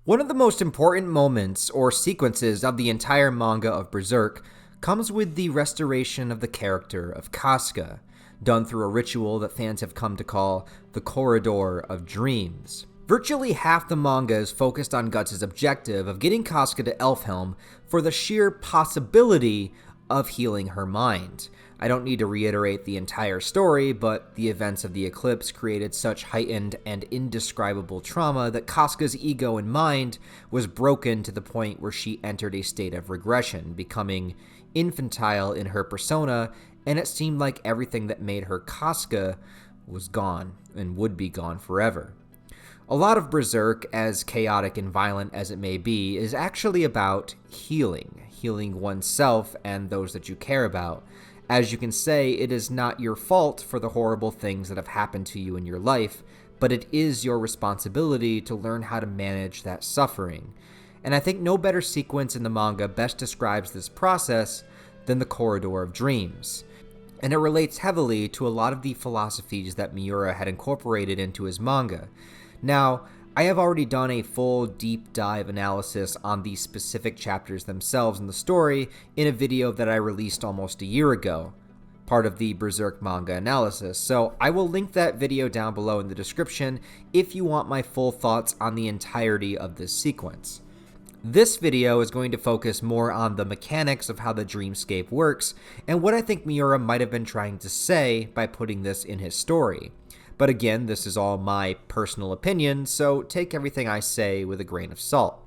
One of the most important moments or sequences of the entire manga of Berserk comes with the restoration of the character of Casca, done through a ritual that fans have come to call the Corridor of Dreams. Virtually half the manga is focused on Guts' objective of getting Casca to Elfhelm for the sheer possibility of healing her mind. I don't need to reiterate the entire story, but the events of the eclipse created such heightened and indescribable trauma that Casca's ego and mind was broken to the point where she entered a state of regression, becoming infantile in her persona, and it seemed like everything that made her Casca was gone and would be gone forever. A lot of Berserk, as chaotic and violent as it may be, is actually about healing oneself and those that you care about. As you can say, it is not your fault for the horrible things that have happened to you in your life, but it is your responsibility to learn how to manage that suffering. And I think no better sequence in the manga best describes this process than the Corridor of Dreams. And it relates heavily to a lot of the philosophies that Miura had incorporated into his manga. Now, I have already done a full deep dive analysis on these specific chapters themselves in the story in a video that I released almost a year ago, part of the Berserk manga analysis, so I will link that video down below in the description if you want my full thoughts on the entirety of this sequence. This video is going to focus more on the mechanics of how the dreamscape works and what I think Miura might have been trying to say by putting this in his story. But again, this is all my personal opinion, so take everything I say with a grain of salt.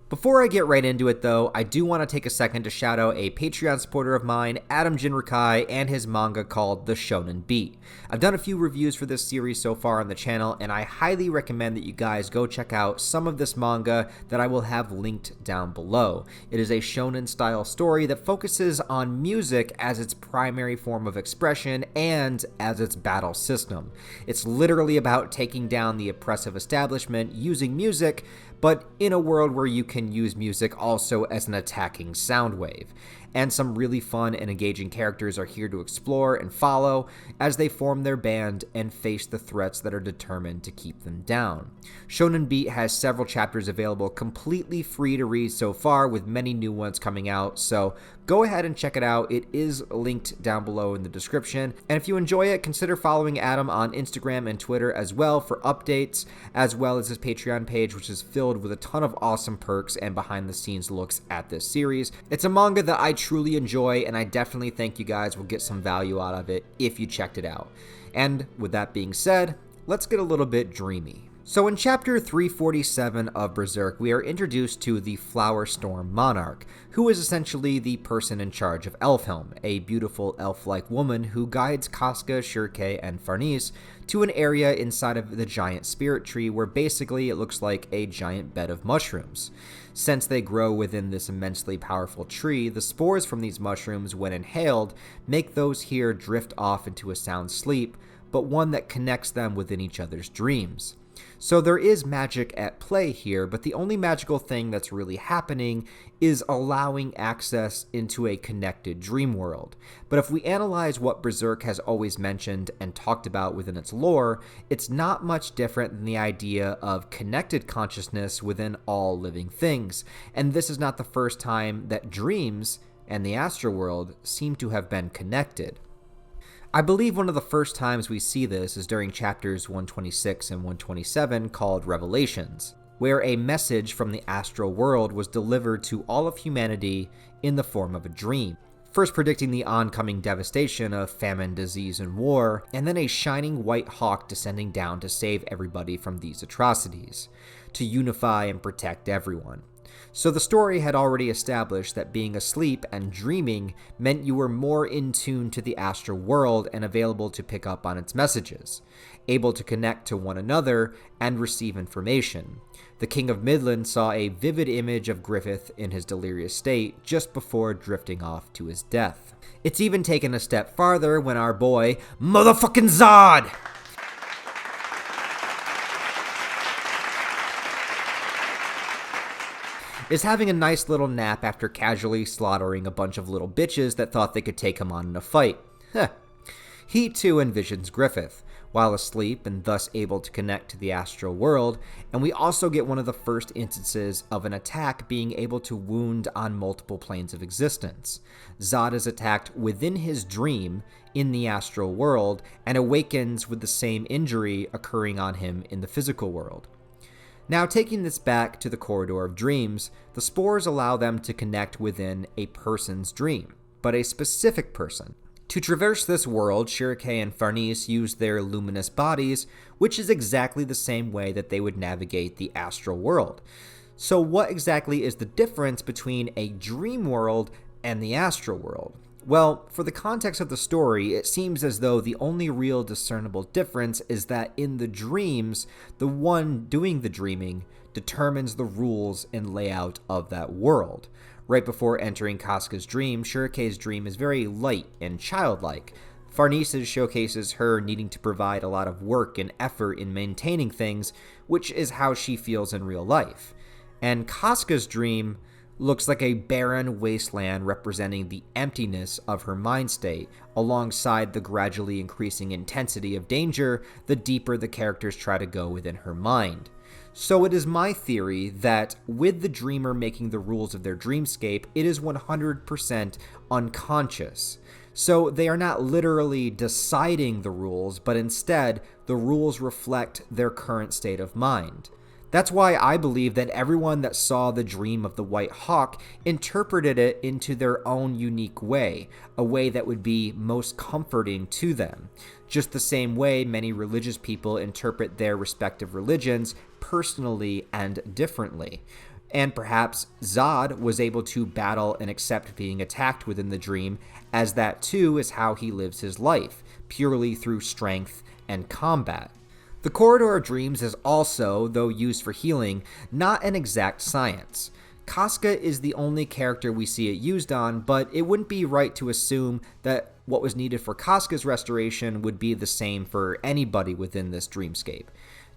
Before I get right into it though, I do want to take a second to shout out a Patreon supporter of mine, Adam Jinrakai, and his manga called The Shonen Beat. I've done a few reviews for this series so far on the channel, and I highly recommend that you guys go check out some of this manga that I will have linked down below. It is a shonen style story that focuses on music as its primary form of expression and as its battle system. It's literally about taking down the oppressive establishment using music, but in a world where you can use music also as an attacking sound wave. And some really fun and engaging characters are here to explore and follow as they form their band and face the threats that are determined to keep them down. Shonen Beat has several chapters available completely free to read so far, with many new ones coming out, so go ahead and check it out. It is linked down below in the description. And if you enjoy it, consider following Adam on Instagram and Twitter as well for updates, as well as his Patreon page, which is filled with a ton of awesome perks and behind the scenes looks at this series. It's a manga that I truly enjoy, and I definitely think you guys will get some value out of it if you checked it out. And with that being said, let's get a little bit dreamy. So in chapter 347 of Berserk, we are introduced to the Flower Storm Monarch, who is essentially the person in charge of Elfhelm, a beautiful elf-like woman who guides Casca, Shirke, and Farnese to an area inside of the giant spirit tree where basically it looks like a giant bed of mushrooms. Since they grow within this immensely powerful tree, the spores from these mushrooms, when inhaled, make those here drift off into a sound sleep, but one that connects them within each other's dreams. So there is magic at play here, but the only magical thing that's really happening is allowing access into a connected dream world. But if we analyze what Berserk has always mentioned and talked about within its lore, it's not much different than the idea of connected consciousness within all living things. And this is not the first time that dreams and the astral world seem to have been connected. I believe one of the first times we see this is during chapters 126 and 127 called Revelations, where a message from the astral world was delivered to all of humanity in the form of a dream, first predicting the oncoming devastation of famine, disease, and war, and then a shining white hawk descending down to save everybody from these atrocities, to unify and protect everyone. So the story had already established that being asleep and dreaming meant you were more in tune to the astral world and available to pick up on its messages, able to connect to one another and receive information. The King of Midland saw a vivid image of Griffith in his delirious state just before drifting off to his death. It's even taken a step farther when our boy, motherfucking Zod, is having a nice little nap after casually slaughtering a bunch of little bitches that thought they could take him on in a fight. He too envisions Griffith, while asleep and thus able to connect to the astral world, and we also get one of the first instances of an attack being able to wound on multiple planes of existence. Zod is attacked within his dream in the astral world and awakens with the same injury occurring on him in the physical world. Now, taking this back to the corridor of dreams, the spores allow them to connect within a person's dream, but a specific person. To traverse this world, Shirake and Farnese use their luminous bodies, which is exactly the same way that they would navigate the astral world. So what exactly is the difference between a dream world and the astral world? Well, for the context of the story, it seems as though the only real discernible difference is that in the dreams, the one doing the dreaming determines the rules and layout of that world. Right before entering Casca's dream, Shirake's dream is very light and childlike. Farnese's showcases her needing to provide a lot of work and effort in maintaining things, which is how she feels in real life. And Casca's dream looks like a barren wasteland representing the emptiness of her mind state, alongside the gradually increasing intensity of danger the deeper the characters try to go within her mind. So it is my theory that with the dreamer making the rules of their dreamscape, it is 100% unconscious. So they are not literally deciding the rules, but instead the rules reflect their current state of mind. That's why I believe that everyone that saw the dream of the White Hawk interpreted it into their own unique way, a way that would be most comforting to them. Just the same way many religious people interpret their respective religions personally and differently. And perhaps Zod was able to battle and accept being attacked within the dream, as that too is how he lives his life, purely through strength and combat. The Corridor of Dreams is also, though used for healing, not an exact science. Casca is the only character we see it used on, but it wouldn't be right to assume that what was needed for Casca's restoration would be the same for anybody within this dreamscape.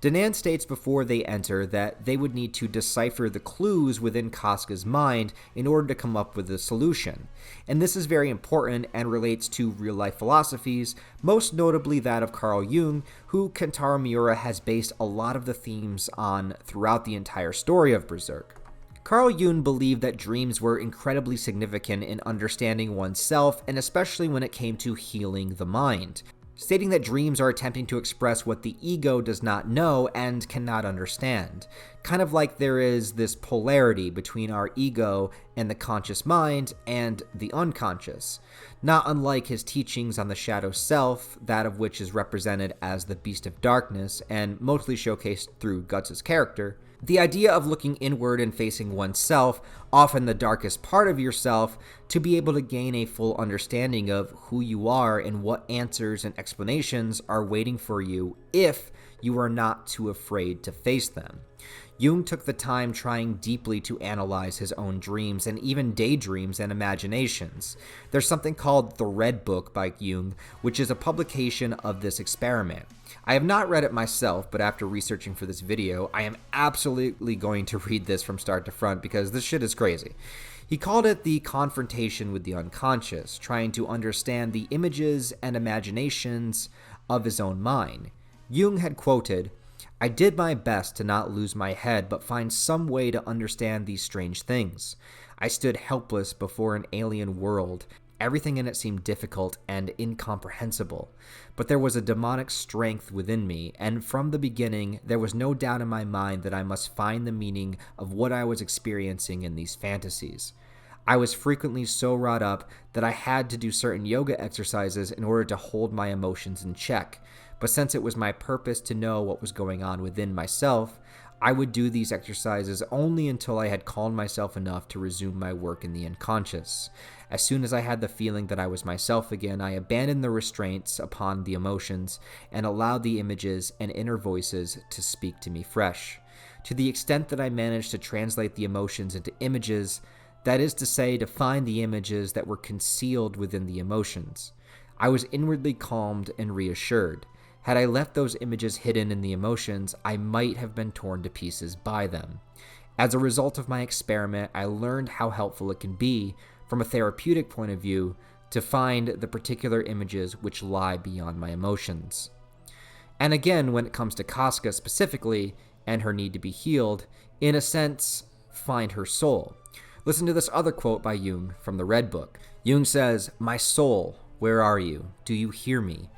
Danan states before they enter that they would need to decipher the clues within Casca's mind in order to come up with a solution. And this is very important and relates to real-life philosophies, most notably that of Carl Jung, who Kentaro Miura has based a lot of the themes on throughout the entire story of Berserk. Carl Jung believed that dreams were incredibly significant in understanding oneself, and especially when it came to healing the mind, stating that dreams are attempting to express what the ego does not know and cannot understand. Kind of like there is this polarity between our ego and the conscious mind and the unconscious. Not unlike his teachings on the shadow self, that of which is represented as the beast of darkness and mostly showcased through Guts' character. The idea of looking inward and facing oneself, often the darkest part of yourself, to be able to gain a full understanding of who you are and what answers and explanations are waiting for you if you are not too afraid to face them. Jung took the time trying deeply to analyze his own dreams and even daydreams and imaginations. There's something called The Red Book by Jung, which is a publication of this experiment. I have not read it myself, but after researching for this video, I am absolutely going to read this from start to front because this shit is crazy. He called it the confrontation with the unconscious, trying to understand the images and imaginations of his own mind. Jung had quoted, "I did my best to not lose my head, but find some way to understand these strange things. I stood helpless before an alien world. Everything in it seemed difficult and incomprehensible. But there was a demonic strength within me, and from the beginning, there was no doubt in my mind that I must find the meaning of what I was experiencing in these fantasies. I was frequently so wrought up that I had to do certain yoga exercises in order to hold my emotions in check. But since it was my purpose to know what was going on within myself, I would do these exercises only until I had calmed myself enough to resume my work in the unconscious. As soon as I had the feeling that I was myself again, I abandoned the restraints upon the emotions and allowed the images and inner voices to speak to me fresh. To the extent that I managed to translate the emotions into images, that is to say, to find the images that were concealed within the emotions, I was inwardly calmed and reassured. Had I left those images hidden in the emotions, I might have been torn to pieces by them. As a result of my experiment, I learned how helpful it can be, from a therapeutic point of view, to find the particular images which lie beyond my emotions." And again, when it comes to Casca specifically and her need to be healed, in a sense, find her soul. Listen to this other quote by Jung from the Red Book. Jung says, "My soul, where are you? Do you hear me?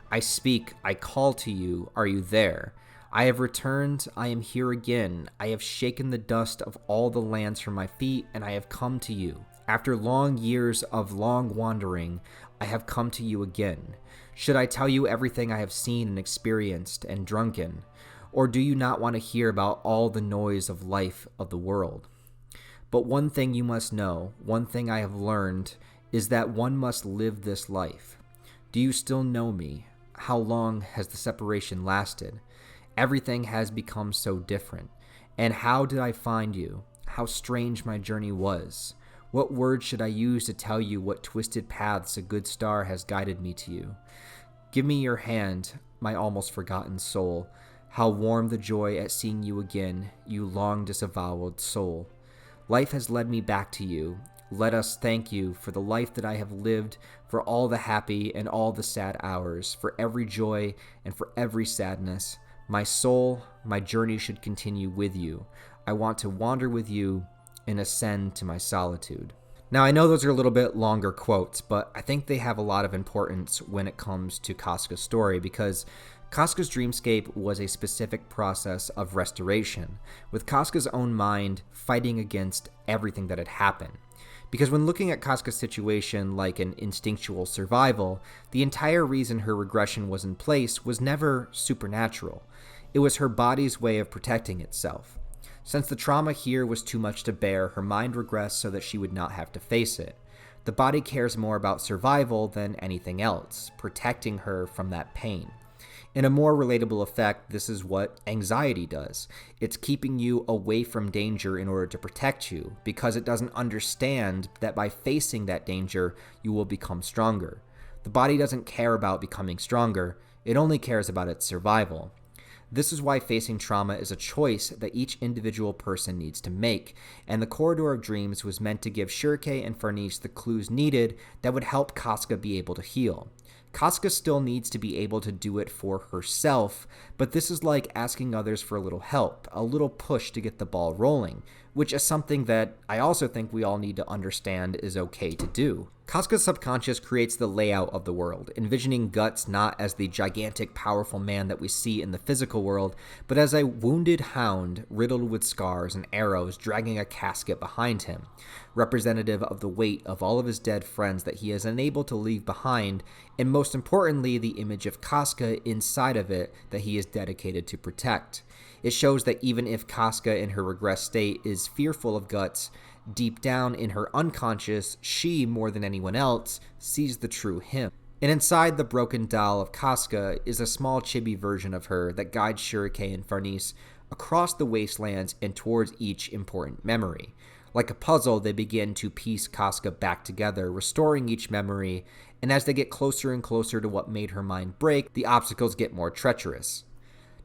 I speak, I call to you, are you there? I have returned, I am here again. I have shaken the dust of all the lands from my feet, and I have come to you. After long years of long wandering, I have come to you again. Should I tell you everything I have seen and experienced and drunken? Or do you not want to hear about all the noise of life of the world? But one thing you must know, one thing I have learned, is that one must live this life. Do you still know me? How long has the separation lasted? Everything has become so different. And how did I find you? How strange my journey was. What words should I use to tell you what twisted paths a good star has guided me to you? Give me your hand, my almost forgotten soul. How warm the joy at seeing you again, you long disavowed soul. Life has led me back to you. Let us thank you for the life that I have lived, for all the happy and all the sad hours, for every joy and for every sadness. My soul, my journey should continue with you. I want to wander with you and ascend to my solitude." Now, I know those are a little bit longer quotes, but I think they have a lot of importance when it comes to Casca's story, because Casca's dreamscape was a specific process of restoration, with Casca's own mind fighting against everything that had happened. Because when looking at Casca's situation like an instinctual survival, the entire reason her regression was in place was never supernatural. It was her body's way of protecting itself. Since the trauma here was too much to bear, her mind regressed so that she would not have to face it. The body cares more about survival than anything else, protecting her from that pain. In a more relatable effect, this is what anxiety does. It's keeping you away from danger in order to protect you, because it doesn't understand that by facing that danger, you will become stronger. The body doesn't care about becoming stronger, it only cares about its survival. This is why facing trauma is a choice that each individual person needs to make, and the Corridor of Dreams was meant to give Shirke and Farnese the clues needed that would help Casca be able to heal. Casca still needs to be able to do it for herself, but this is like asking others for a little help, a little push to get the ball rolling, which is something that I also think we all need to understand is okay to do. Casca's subconscious creates the layout of the world, envisioning Guts not as the gigantic, powerful man that we see in the physical world, but as a wounded hound riddled with scars and arrows dragging a casket behind him, representative of the weight of all of his dead friends that he is unable to leave behind, and most importantly, the image of Casca inside of it that he is dedicated to protect. It shows that even if Casca in her regressed state is fearful of Guts, deep down in her unconscious, she, more than anyone else, sees the true him. And inside the broken doll of Casca is a small chibi version of her that guides Shirke and Farnese across the wastelands and towards each important memory. Like a puzzle, they begin to piece Casca back together, restoring each memory, and as they get closer and closer to what made her mind break, the obstacles get more treacherous.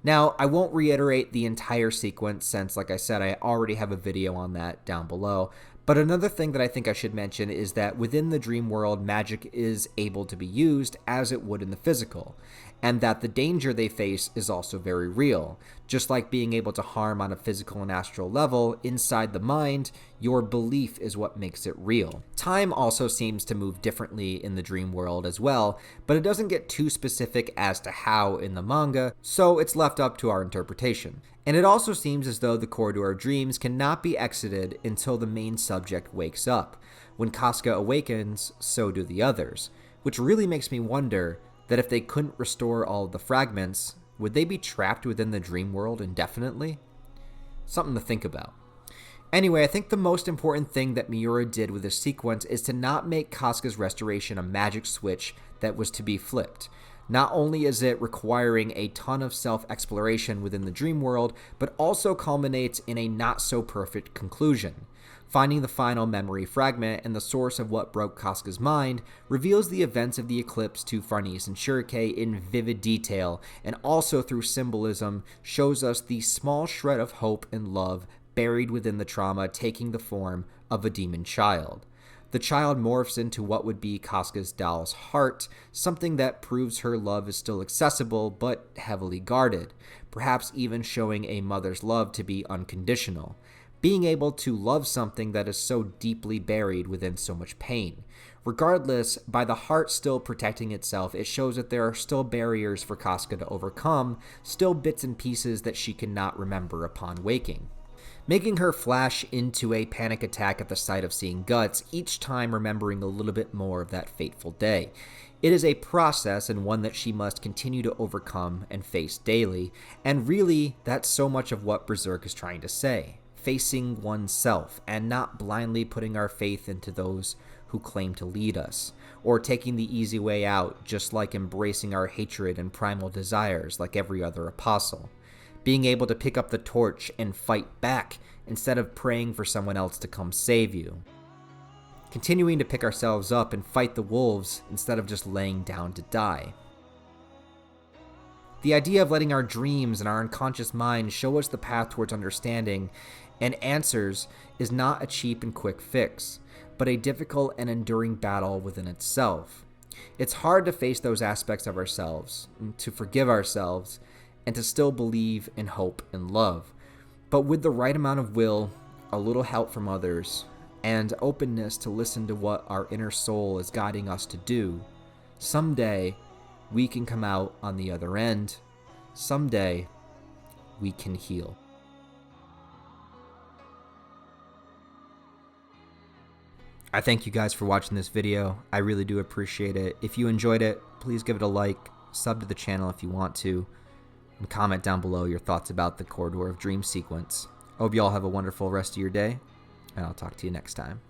Now, I won't reiterate the entire sequence since, like I said, I already have a video on that down below, but another thing that I think I should mention is that within the dream world, magic is able to be used as it would in the physical, and that the danger they face is also very real. Just like being able to harm on a physical and astral level, inside the mind, your belief is what makes it real. Time also seems to move differently in the dream world as well, but it doesn't get too specific as to how in the manga, so it's left up to our interpretation. And it also seems as though the Corridor of Dreams cannot be exited until the main subject wakes up. When Casca awakens, so do the others, which really makes me wonder that if they couldn't restore all of the fragments, would they be trapped within the dream world indefinitely? Something to think about. Anyway, I think the most important thing that Miura did with this sequence is to not make Casca's restoration a magic switch that was to be flipped. Not only is it requiring a ton of self-exploration within the dream world, but also culminates in a not-so-perfect conclusion. Finding the final memory fragment and the source of what broke Casca's mind reveals the events of the eclipse to Farnese and Shirke in vivid detail, and also through symbolism shows us the small shred of hope and love buried within the trauma taking the form of a demon child. The child morphs into what would be Casca's doll's heart, something that proves her love is still accessible but heavily guarded, perhaps even showing a mother's love to be unconditional, being able to love something that is so deeply buried within so much pain. Regardless, by the heart still protecting itself, it shows that there are still barriers for Casca to overcome, still bits and pieces that she cannot remember upon waking, making her flash into a panic attack at the sight of seeing guts, each time remembering a little bit more of that fateful day. It is a process, and one that she must continue to overcome and face daily, and really, that's so much of what Berserk is trying to say. Facing oneself, and not blindly putting our faith into those who claim to lead us, or taking the easy way out, just like embracing our hatred and primal desires like every other apostle. Being able to pick up the torch and fight back instead of praying for someone else to come save you. Continuing to pick ourselves up and fight the wolves instead of just laying down to die. The idea of letting our dreams and our unconscious mind show us the path towards understanding and answers is not a cheap and quick fix, but a difficult and enduring battle within itself. It's hard to face those aspects of ourselves, to forgive ourselves, and to still believe in hope and love. But with the right amount of will, a little help from others, and openness to listen to what our inner soul is guiding us to do, someday we can come out on the other end. Someday we can heal. I thank you guys for watching this video. I really do appreciate it. If you enjoyed it, please give it a like, sub to the channel if you want to, and comment down below your thoughts about the Corridor of Dreams sequence. I hope you all have a wonderful rest of your day, and I'll talk to you next time.